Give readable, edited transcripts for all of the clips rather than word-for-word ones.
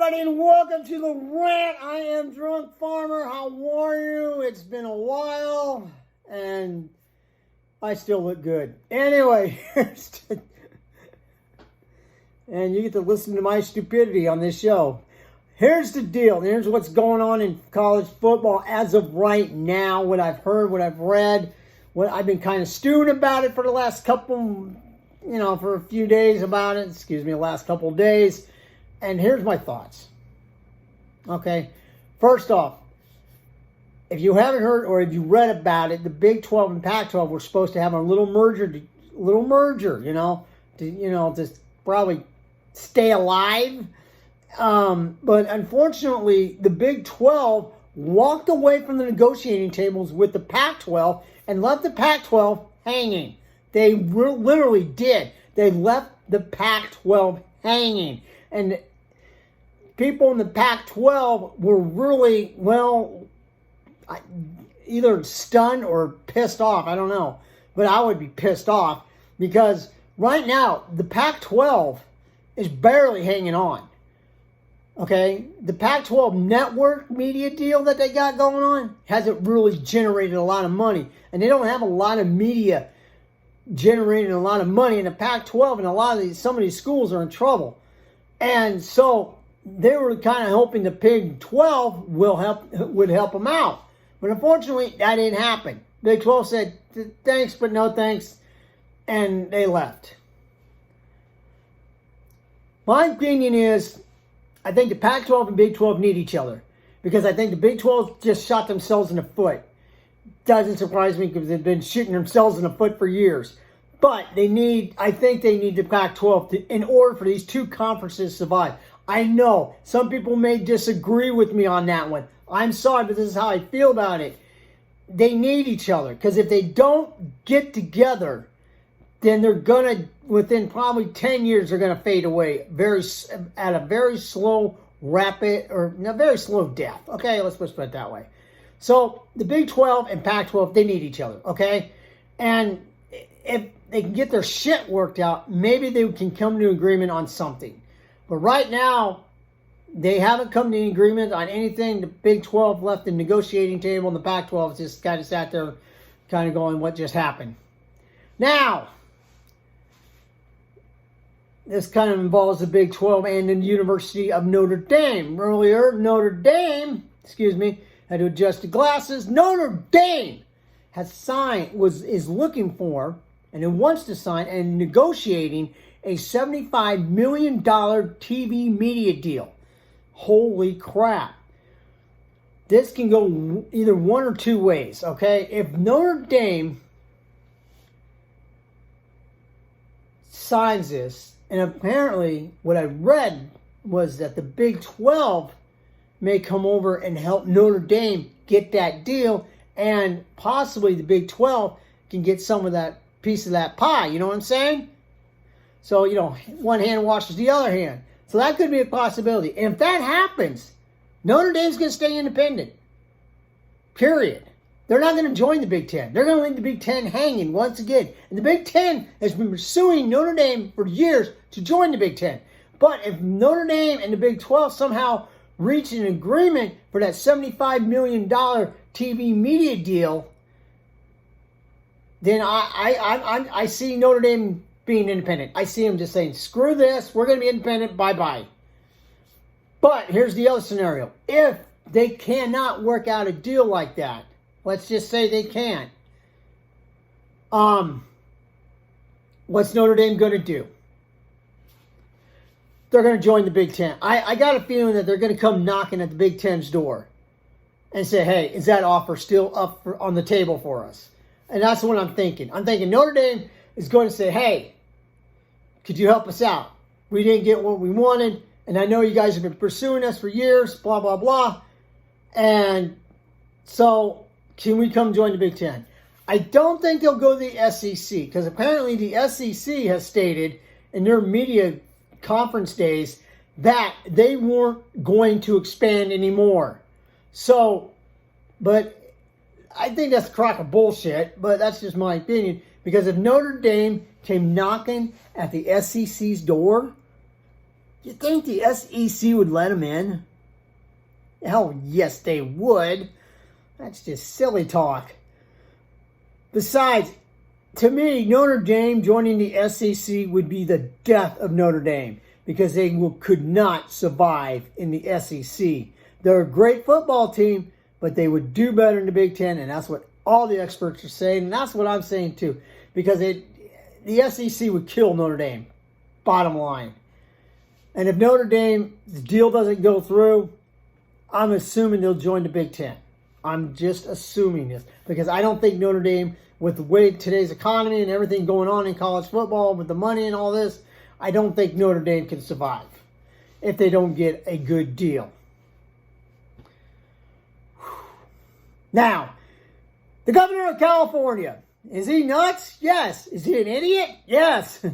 everybody, and welcome to the Rant. I am Drunk Farmer. How are you? It's been a while, and I still look good. Anyway, and you get to listen to my stupidity on this show. Here's the deal. Here's what's going on in college football as of right now, what I've heard, what I've read, what I've been kind of stewing about it for the last couple, for a few days about it. The last couple of days. And here's my thoughts. Okay, first off, if you haven't heard or if you read about it, the Big 12 and Pac-12 were supposed to have a little merger, to probably stay alive. But unfortunately, the Big 12 walked away from the negotiating tables with the Pac-12 and left the Pac-12 hanging. They literally did. They left the Pac-12 hanging. And people in the Pac-12 were really, either stunned or pissed off. I don't know. But I would be pissed off because right now, the Pac-12 is barely hanging on. Okay? The Pac-12 network media deal that they got going on hasn't really generated a lot of money. And they don't have a lot of media generating a lot of money in the Pac-12, and some of these schools are in trouble. And so they were kind of hoping the Big 12 would help them out. But unfortunately, that didn't happen. Big 12 said, thanks, but no thanks. And they left. My opinion is, I think the Pac-12 and Big 12 need each other. Because I think the Big 12 just shot themselves in the foot. Doesn't surprise me because they've been shooting themselves in the foot for years. But I think they need the Pac-12 in order for these two conferences to survive. I know some people may disagree with me on that one. I'm sorry, but this is how I feel about it. They need each other because if they don't get together, then they're going to, within probably 10 years, they're going to fade away at a very slow, very slow death. Okay, let's put it that way. So the Big 12 and Pac-12, they need each other, okay? And if they can get their shit worked out, maybe they can come to an agreement on something. But right now, they haven't come to an agreement on anything. The Big 12 left the negotiating table, and the Pac-12 just kind of sat there kind of going, what just happened? Now, this kind of involves the Big 12 and the University of Notre Dame. Earlier, Notre Dame, had to adjust the glasses. Notre Dame is looking for, and it wants to sign and negotiating a $75 million TV media deal. Holy crap. This can go either one or two ways, okay? If Notre Dame signs this, and apparently what I read was that the Big 12 may come over and help Notre Dame get that deal, and possibly the Big 12 can get some of that piece of that pie. You know what I'm saying? So, one hand washes the other hand. So that could be a possibility. And if that happens, Notre Dame's going to stay independent. Period. They're not going to join the Big Ten. They're going to leave the Big Ten hanging once again. And the Big Ten has been pursuing Notre Dame for years to join the Big Ten. But if Notre Dame and the Big 12 somehow reach an agreement for that $75 million TV media deal, then I see Notre Dame being independent. I see them just saying, screw this, we're going to be independent, bye-bye. But here's the other scenario. If they cannot work out a deal like that, let's just say they can't, what's Notre Dame going to do? They're going to join the Big Ten. I got a feeling that they're going to come knocking at the Big Ten's door and say, hey, is that offer still up on the table for us? And that's what I'm thinking. I'm thinking Notre Dame is going to say, hey, could you help us out? We didn't get what we wanted, and I know you guys have been pursuing us for years, blah, blah, blah. And so can we come join the Big Ten? I don't think they'll go to the SEC because apparently the SEC has stated in their media conference days that they weren't going to expand anymore. So, but I think that's a crock of bullshit, but that's just my opinion. Because if Notre Dame came knocking at the SEC's door, You think the SEC would let them in? Hell yes, they would. That's just silly talk. Besides, to me, Notre Dame joining the SEC would be the death of Notre Dame because they could not survive in the SEC. They're a great football team, but they would do better in the Big Ten, and that's what all the experts are saying, and that's what I'm saying too, because the SEC would kill Notre Dame, bottom line. And if Notre Dame's deal doesn't go through, I'm assuming they'll join the Big Ten. I'm just assuming this because I don't think Notre Dame, with the way today's economy and everything going on in college football, with the money and all this, I don't think Notre Dame can survive if they don't get a good deal. Now, the governor of California, is he nuts? Yes. Is he an idiot? Yes.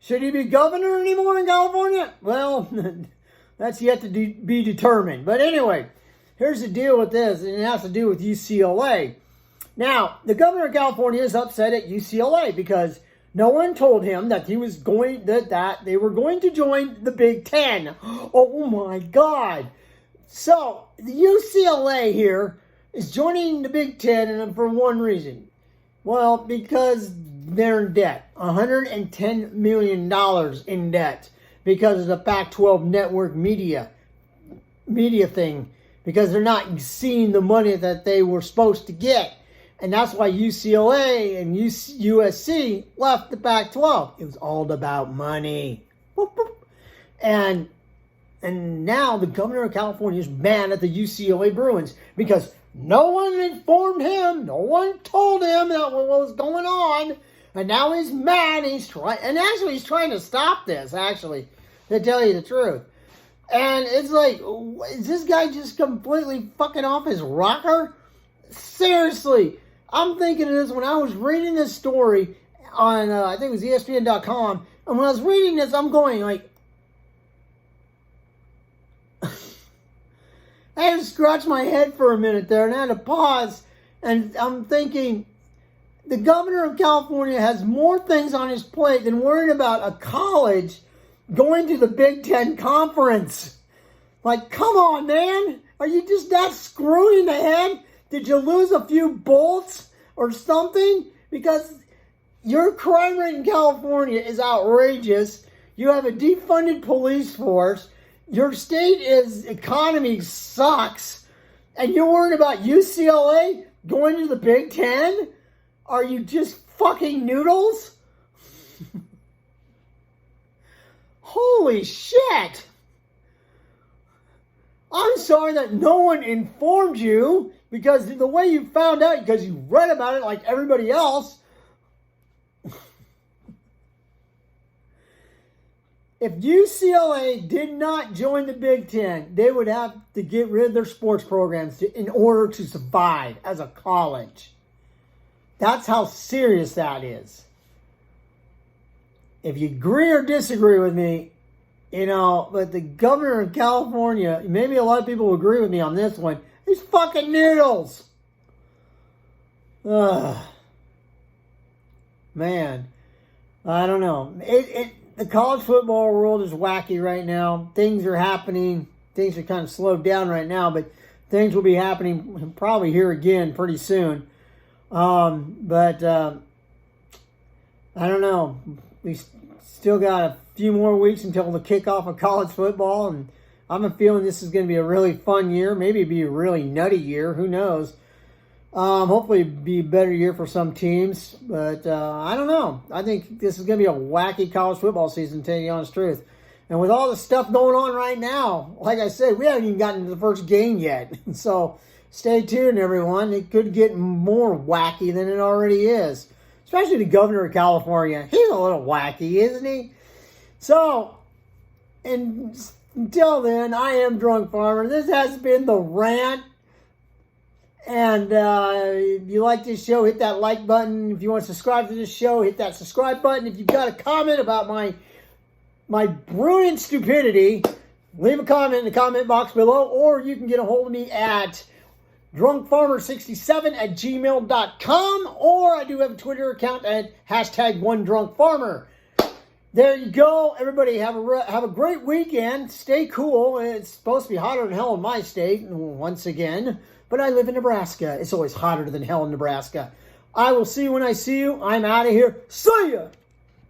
Should he be governor anymore in California? Well, that's yet to be determined. But anyway, here's the deal with this, and it has to do with UCLA. Now, the governor of California is upset at UCLA because no one told him that he was going that they were going to join the Big Ten. Oh my God! So the UCLA here is joining the Big Ten, and for one reason. Well, because they're in debt, $110 million in debt because of the Pac-12 network media thing, because they're not seeing the money that they were supposed to get. And that's why UCLA and USC left the Pac-12. It was all about money. And now the governor of California is mad at the UCLA Bruins because no one informed him. No one told him that what was going on. And now he's mad. He's trying to stop this, actually, to tell you the truth. And it's like, is this guy just completely fucking off his rocker? Seriously. I'm thinking of this when I was reading this story on, I think it was ESPN.com. And when I was reading this, I'm going like, I had to scratch my head for a minute there and I had to pause. And I'm thinking, the governor of California has more things on his plate than worrying about a college going to the Big Ten Conference. Like, come on, man. Are you just that screwed in the head? Did you lose a few bolts or something? Because your crime rate in California is outrageous. You have a defunded police force. Your state's economy sucks. And you're worried about UCLA going to the Big Ten? Are you just fucking noodles? Holy shit! I'm sorry that no one informed you, because the way you found out, because you read about it like everybody else. If UCLA did not join the Big Ten, they would have to get rid of their sports programs in order to survive as a college. That's how serious that is. If you agree or disagree with me, but the governor of California, maybe a lot of people will agree with me on this one, he's fucking noodles. Man, I don't know. The college football world is wacky right now. Things are happening. Things are kind of slowed down right now, but things will be happening probably here again pretty soon. But I don't know. We still got a few more weeks until the kickoff of college football, and I'm a feeling this is going to be a really fun year. Maybe be a really nutty year. Who knows? Hopefully be a better year for some teams, but I don't know. I think this is going to be a wacky college football season, to tell you the honest truth. And with all the stuff going on right now, like I said, we haven't even gotten to the first game yet. So stay tuned, everyone. It could get more wacky than it already is. Especially the governor of California. He's a little wacky, isn't he? So, until then, I am Drunk Farmer. This has been The Rant. And if you like this show, hit that like button. If you want to subscribe to this show, hit that subscribe button. If you've got a comment about my brilliant stupidity, leave a comment in the comment box below, or you can get a hold of me at drunkfarmer67@gmail.com, or I do have a Twitter account at #OneDrunkFarmer. There you go. Everybody have a great weekend. Stay cool. It's supposed to be hotter than hell in my state, once again. But I live in Nebraska. It's always hotter than hell in Nebraska. I will see you when I see you. I'm out of here. See ya!